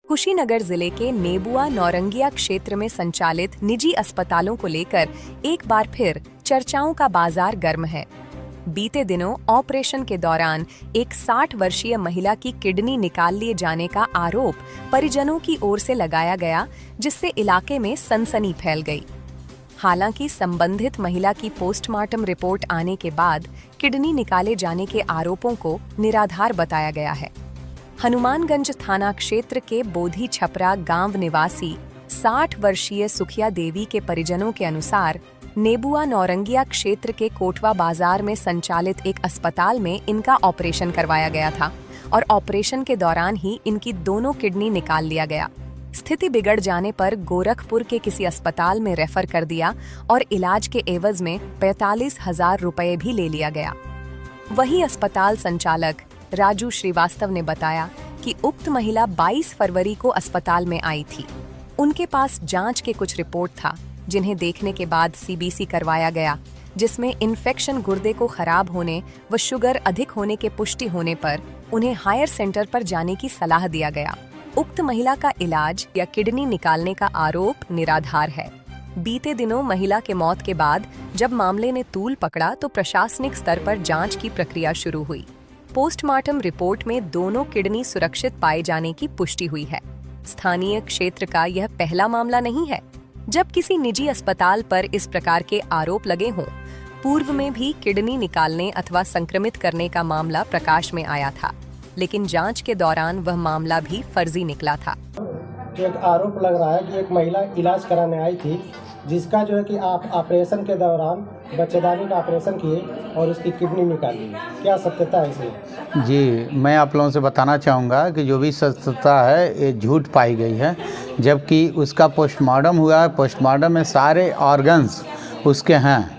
कुशीनगर जिले के नेबुआ नौरंगिया क्षेत्र में संचालित निजी अस्पतालों को लेकर एक बार फिर चर्चाओं का बाजार गर्म है। बीते दिनों ऑपरेशन के दौरान एक 60 वर्षीय महिला की किडनी निकाल लिए जाने का आरोप परिजनों की ओर से लगाया गया, जिससे इलाके में सनसनी फैल गई। हालांकि संबंधित महिला की पोस्टमार्टम रिपोर्ट आने के बाद किडनी निकाले जाने के आरोपों को निराधार बताया गया है। हनुमानगंज थाना क्षेत्र के बोधी छपरा गांव निवासी 60 वर्षीय सुखिया देवी के परिजनों के अनुसार नेबुआ नौरंगिया क्षेत्र के कोटवा बाजार में संचालित एक अस्पताल में इनका ऑपरेशन करवाया गया था और ऑपरेशन के दौरान ही इनकी दोनों किडनी निकाल लिया गया। स्थिति बिगड़ जाने पर गोरखपुर के किसी अस्पताल में रेफर कर दिया और इलाज के एवज में 45,000 रुपए भी ले लिया गया। वहीं अस्पताल संचालक राजू श्रीवास्तव ने बताया कि उक्त महिला 22 फरवरी को अस्पताल में आई थी। उनके पास जांच के कुछ रिपोर्ट था, जिन्हें देखने के बाद सीबीसी करवाया गया, जिसमें इन्फेक्शन गुर्दे को खराब होने व शुगर अधिक होने के पुष्टि होने पर उन्हें हायर सेंटर पर जाने की सलाह दिया गया। उक्त महिला का इलाज या किडनी निकालने का आरोप निराधार है। बीते दिनों महिला के मौत के बाद जब मामले ने तूल पकड़ा तो प्रशासनिक स्तर पर जांच की प्रक्रिया शुरू हुई। पोस्टमार्टम रिपोर्ट में दोनों किडनी सुरक्षित पाए जाने की पुष्टि हुई है। स्थानीय क्षेत्र का यह पहला मामला नहीं है जब किसी निजी अस्पताल पर इस प्रकार के आरोप लगे हों। पूर्व में भी किडनी निकालने अथवा संक्रमित करने का मामला प्रकाश में आया था, लेकिन जांच के दौरान वह मामला भी फर्जी निकला था। एक आरोप लग रहा है कि एक महिला इलाज कराने आई थी, जिसका जो है कि आप ऑपरेशन के दौरान बच्चेदानी का ऑपरेशन किए और उसकी किडनी निकाल ली। क्या सत्यता है इसमें? जी, मैं आप लोगों से बताना चाहूँगा कि जो भी सत्यता है ये झूठ पाई गई है, जबकि उसका पोस्टमार्टम हुआ है। पोस्टमार्टम में सारे ऑर्गन्स उसके हैं,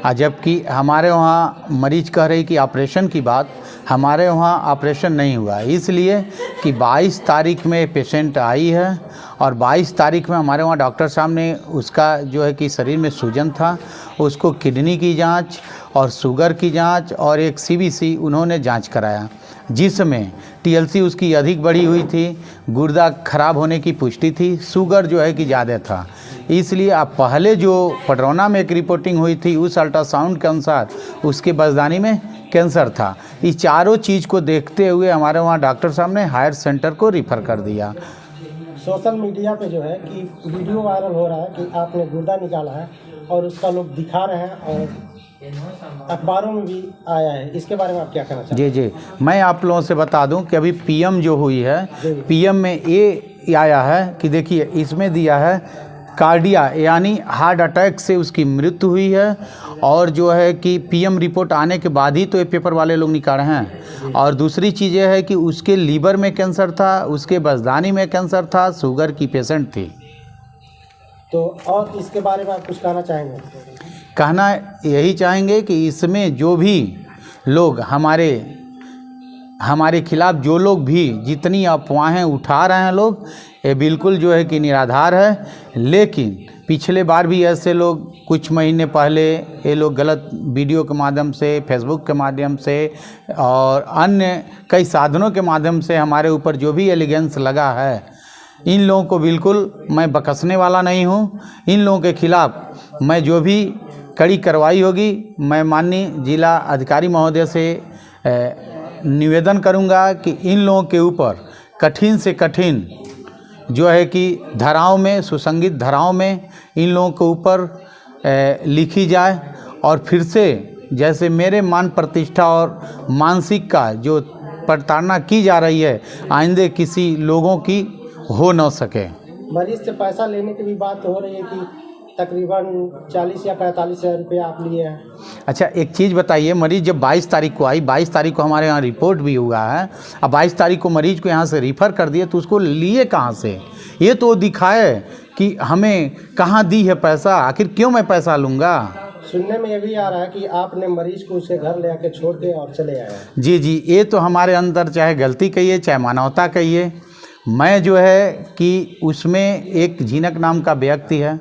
जबकि हमारे वहाँ मरीज कह रही कि ऑपरेशन की बात, हमारे वहाँ ऑपरेशन नहीं हुआ, इसलिए कि 22 तारीख में पेशेंट आई है और 22 तारीख में हमारे वहाँ डॉक्टर साहब ने उसका जो है कि शरीर में सूजन था, उसको किडनी की जांच और शुगर की जांच और एक सीबीसी उन्होंने जांच कराया, जिसमें टीएलसी उसकी अधिक बढ़ी हुई थी, गुर्दा खराब होने की पुष्टि थी, शुगर जो है कि ज़्यादा था। इसलिए आप पहले जो पडरौना में एक रिपोर्टिंग हुई थी उस अल्ट्रासाउंड के अनुसार उसके बजदानी में कैंसर था। इस चारों चीज़ को देखते हुए हमारे वहाँ डॉक्टर साहब ने हायर सेंटर को रिफ़र कर दिया। सोशल मीडिया पे जो है कि वीडियो वायरल हो रहा है कि आपने गुर्दा निकाला है और उसका लोग दिखा रहे हैं और अखबारों में भी आया है। इसके बारे में आप क्या कहना चाहते हैं? जी, मैं आप लोगों से बता दूं कि अभी पीएम जो हुई है, पीएम में ये आया है कि देखिए इसमें दिया है कार्डिया यानी हार्ट अटैक से उसकी मृत्यु हुई है, और जो है कि पीएम रिपोर्ट आने के बाद ही तो ये पेपर वाले लोग निकाले हैं। और दूसरी चीज़ ये है कि उसके लीवर में कैंसर था, उसके बजदानी में कैंसर था, शुगर की पेशेंट थी। तो और इसके बारे में आप कुछ कहना चाहेंगे? कहना यही चाहेंगे कि इसमें जो भी लोग हमारे खिलाफ जो लोग भी जितनी अफवाहें उठा रहे हैं लोग, ये बिल्कुल जो है कि निराधार है। लेकिन पिछले बार भी ऐसे लोग कुछ महीने पहले ये लोग गलत वीडियो के माध्यम से, फेसबुक के माध्यम से और अन्य कई साधनों के माध्यम से हमारे ऊपर जो भी एलिगेंस लगा है, इन लोगों को बिल्कुल मैं बख्शने वाला नहीं हूँ। इन लोगों के खिलाफ मैं जो भी कड़ी कार्रवाई होगी, मैं माननीय जिला अधिकारी महोदय से निवेदन करूंगा कि इन लोगों के ऊपर कठिन से कठिन जो है कि धाराओं में, सुसंगत धाराओं में इन लोगों के ऊपर लिखी जाए, और फिर से जैसे मेरे मान प्रतिष्ठा और मानसिक का जो प्रताड़ना की जा रही है, आइंदे किसी लोगों की हो न सके। मरीज से पैसा लेने की भी बात हो रही है कि तकरीबन 40 या 45 हज़ार रुपये आप लिए हैं। अच्छा, एक चीज़ बताइए, मरीज जब 22 तारीख को आई, 22 तारीख को हमारे यहाँ रिपोर्ट भी हुआ है, अब 22 तारीख को मरीज को यहाँ से रिफ़र कर दिए, तो उसको लिए कहाँ से? ये तो दिखाए कि हमें कहाँ दी है पैसा, आखिर क्यों मैं पैसा लूँगा? सुनने में ये भी आ रहा है कि आपने मरीज को उसके घर ले आके छोड़ के और चले आए। जी, ये तो हमारे अंदर चाहे गलती कहिए चाहे मानवता कहिए, मैं जो है कि उसमें एक झीनक नाम का व्यक्ति है,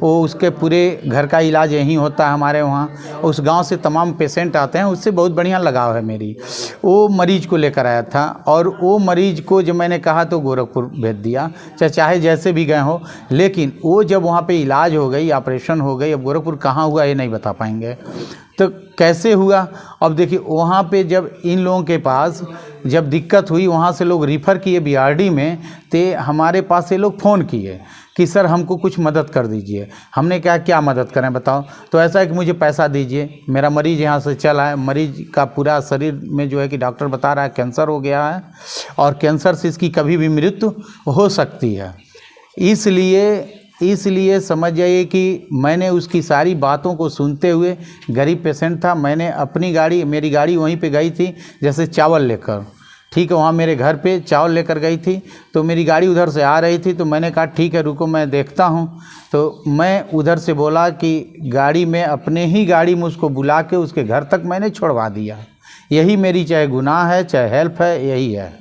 वो उसके पूरे घर का इलाज यहीं होता है हमारे वहाँ। उस गांव से तमाम पेशेंट आते हैं, उससे बहुत बढ़िया लगाव है मेरी। वो मरीज को लेकर आया था और वो मरीज को जब मैंने कहा तो गोरखपुर भेज दिया, चाहे जैसे भी गए हो। लेकिन वो जब वहाँ पे इलाज हो गई, ऑपरेशन हो गई, अब गोरखपुर कहाँ हुआ ये नहीं बता पाएंगे, तो कैसे हुआ। अब देखिए वहाँ पे जब इन लोगों के पास जब दिक्कत हुई, वहाँ से लोग रिफ़र किए बीआरडी में, ते हमारे पास से लोग फ़ोन किए कि सर हमको कुछ मदद कर दीजिए। हमने कहा क्या मदद करें बताओ। तो ऐसा है कि मुझे पैसा दीजिए, मेरा मरीज़ यहाँ से चला है, मरीज़ का पूरा शरीर में जो है कि डॉक्टर बता रहा है कैंसर हो गया है और कैंसर से इसकी कभी भी मृत्यु हो सकती है। इसलिए समझ जाइए कि मैंने उसकी सारी बातों को सुनते हुए, गरीब पेशेंट था, मैंने अपनी गाड़ी, मेरी गाड़ी वहीं पे गई थी जैसे चावल लेकर, ठीक है, वहाँ मेरे घर पे चावल लेकर गई थी, तो मेरी गाड़ी उधर से आ रही थी, तो मैंने कहा ठीक है रुको मैं देखता हूँ। तो मैं उधर से बोला कि गाड़ी में, अपने ही गाड़ी में उसको बुला के उसके घर तक मैंने छोड़वा दिया। यही मेरी चाहे गुनाह है चाहे हेल्प है, यही है।